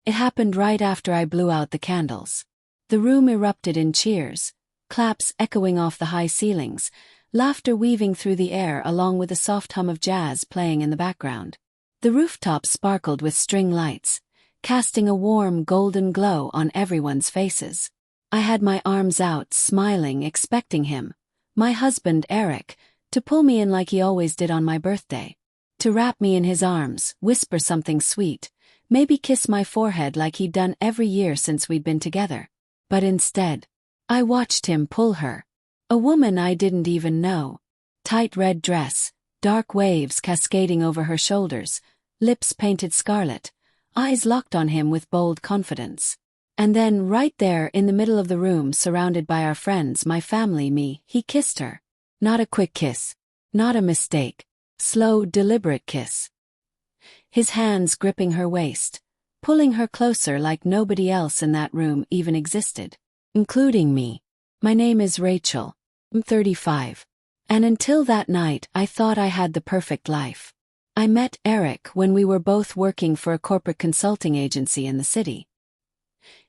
It happened right after I blew out the candles. The room erupted in cheers, claps echoing off the high ceilings, laughter weaving through the air along with a soft hum of jazz playing in the background. The rooftop sparkled with string lights, casting a warm golden glow on everyone's faces. I had my arms out, smiling, expecting him, my husband Eric, to pull me in like he always did on my birthday. To wrap me in his arms, whisper something sweet, maybe kiss my forehead like he'd done every year since we'd been together. But instead, I watched him pull her. A woman I didn't even know. Tight red dress, dark waves cascading over her shoulders, lips painted scarlet, eyes locked on him with bold confidence. And then, right there in the middle of the room, surrounded by our friends, my family, me, he kissed her. Not a quick kiss. Not a mistake. Slow, deliberate kiss. His hands gripping her waist, pulling her closer like nobody else in that room even existed. Including me. My name is Rachel. I'm 35. And until that night, I thought I had the perfect life. I met Eric when we were both working for a corporate consulting agency in the city.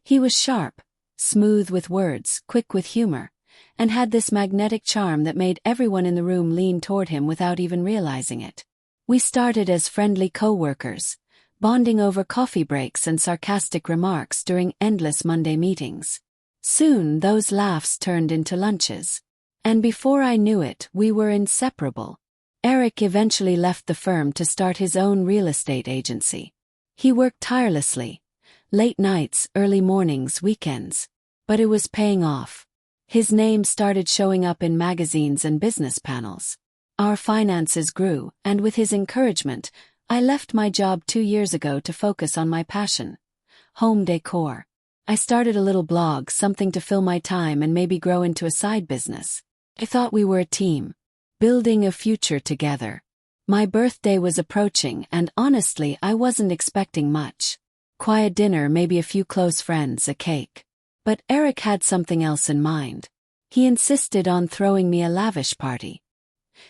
He was sharp, smooth with words, quick with humor, and had this magnetic charm that made everyone in the room lean toward him without even realizing it. We started as friendly co-workers, bonding over coffee breaks and sarcastic remarks during endless Monday meetings. Soon those laughs turned into lunches. And before I knew it, we were inseparable. Eric eventually left the firm to start his own real estate agency. He worked tirelessly, late nights, early mornings, weekends. But it was paying off. His name started showing up in magazines and business panels. Our finances grew, and with his encouragement, I left my job 2 years ago to focus on my passion: home decor. I started a little blog, something to fill my time and maybe grow into a side business. I thought we were a team, building a future together. My birthday was approaching, and honestly, I wasn't expecting much. Quiet dinner, maybe a few close friends, a cake. But Eric had something else in mind. He insisted on throwing me a lavish party.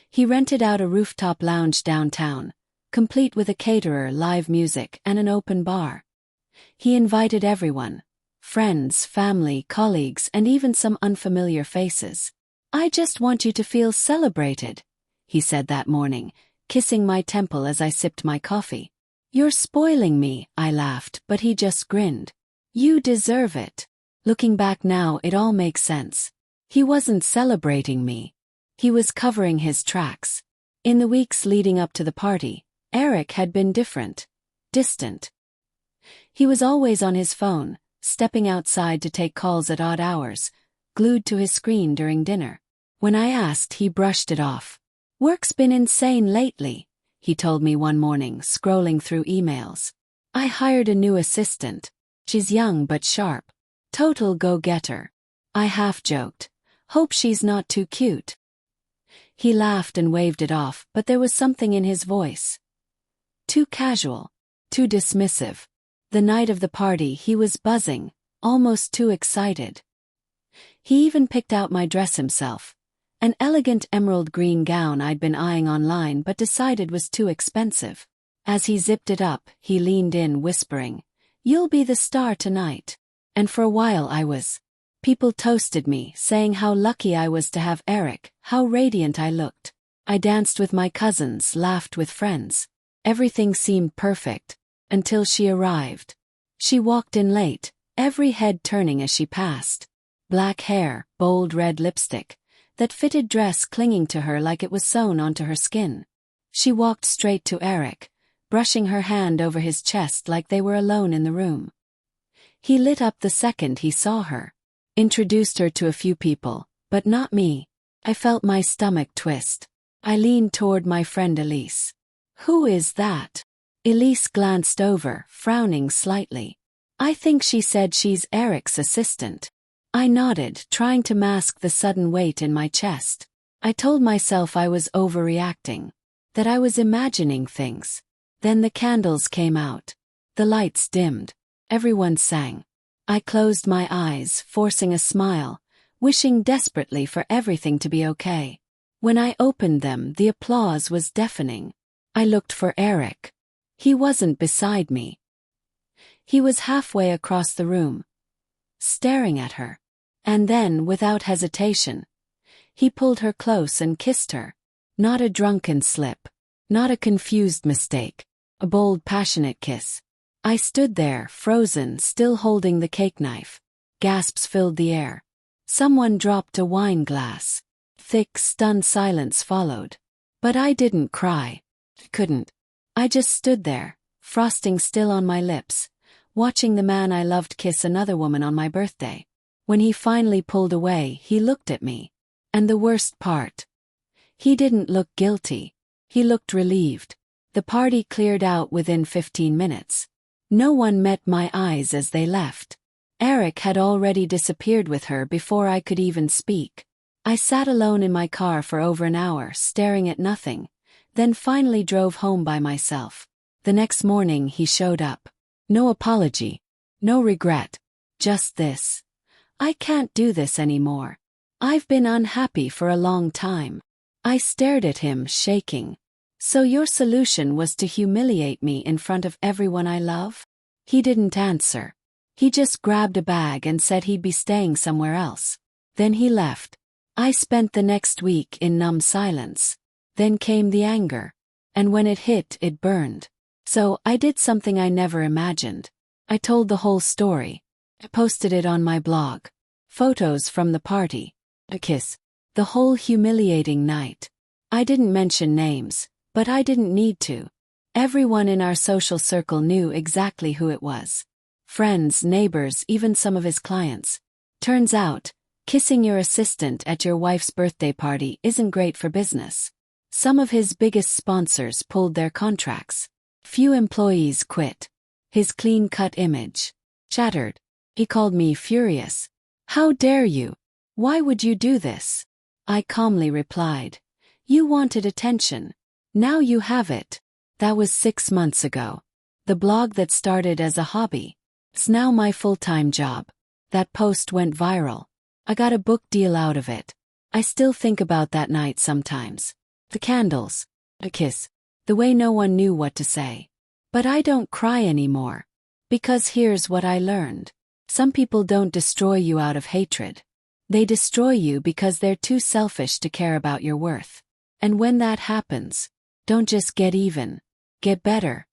He rented out a rooftop lounge downtown, complete with a caterer, live music, and an open bar. He invited everyone: friends, family, colleagues, and even some unfamiliar faces. "I just want you to feel celebrated," he said that morning, kissing my temple as I sipped my coffee. "You're spoiling me," I laughed, but he just grinned. "You deserve it." Looking back now, it all makes sense. He wasn't celebrating me. He was covering his tracks. In the weeks leading up to the party, Eric had been different, distant. He was always on his phone, stepping outside to take calls at odd hours, glued to his screen during dinner. When I asked, he brushed it off. "Work's been insane lately," he told me one morning, scrolling through emails. "I hired a new assistant. She's young but sharp. Total go-getter." I half-joked. "Hope she's not too cute." He laughed and waved it off, but there was something in his voice. Too casual. Too dismissive. The night of the party, he was buzzing, almost too excited. He even picked out my dress himself. An elegant emerald green gown I'd been eyeing online but decided was too expensive. As he zipped it up, he leaned in, whispering, "You'll be the star tonight." And for a while I was. People toasted me, saying how lucky I was to have Eric, how radiant I looked. I danced with my cousins, laughed with friends. Everything seemed perfect, until she arrived. She walked in late, every head turning as she passed. Black hair, bold red lipstick, that fitted dress clinging to her like it was sewn onto her skin. She walked straight to Eric, brushing her hand over his chest like they were alone in the room. He lit up the second he saw her. Introduced her to a few people, but not me. I felt my stomach twist. I leaned toward my friend Elise. "Who is that?" Elise glanced over, frowning slightly. "I think she said she's Eric's assistant." I nodded, trying to mask the sudden weight in my chest. I told myself I was overreacting, that I was imagining things. Then the candles came out. The lights dimmed. Everyone sang. I closed my eyes, forcing a smile, wishing desperately for everything to be okay. When I opened them, the applause was deafening. I looked for Eric. He wasn't beside me. He was halfway across the room, staring at her. And then, without hesitation, he pulled her close and kissed her. Not a drunken slip. Not a confused mistake. A bold, passionate kiss. I stood there, frozen, still holding the cake knife. Gasps filled the air. Someone dropped a wine glass. Thick, stunned silence followed. But I didn't cry. Couldn't. I just stood there, frosting still on my lips, watching the man I loved kiss another woman on my birthday. When he finally pulled away, he looked at me. And the worst part, he didn't look guilty. He looked relieved. The party cleared out within 15 minutes. No one met my eyes as they left. Eric had already disappeared with her before I could even speak. I sat alone in my car for over an hour, staring at nothing, then finally drove home by myself. The next morning he showed up. No apology. No regret. Just this. I can't do this anymore. I've been unhappy for a long time. I stared at him, shaking. So your solution was to humiliate me in front of everyone I love? He didn't answer. He just grabbed a bag and said he'd be staying somewhere else. Then he left. I spent the next week in numb silence. Then came the anger. And when it hit, it burned. So I did something I never imagined. I told the whole story. I posted it on my blog. Photos from the party. A kiss. The whole humiliating night. I didn't mention names, but I didn't need to. Everyone in our social circle knew exactly who it was. Friends, neighbors, even some of his clients. Turns out, kissing your assistant at your wife's birthday party isn't great for business. Some of his biggest sponsors pulled their contracts. Few employees quit. His clean-cut image shattered. He called me furious. How dare you? Why would you do this? I calmly replied. You wanted attention. Now you have it. That was 6 months ago. The blog that started as a hobby. It's now my full-time job. That post went viral. I got a book deal out of it. I still think about that night sometimes. The candles. A kiss. The way no one knew what to say. But I don't cry anymore. Because here's what I learned. Some people don't destroy you out of hatred. They destroy you because they're too selfish to care about your worth. And when that happens, don't just get even. Get better.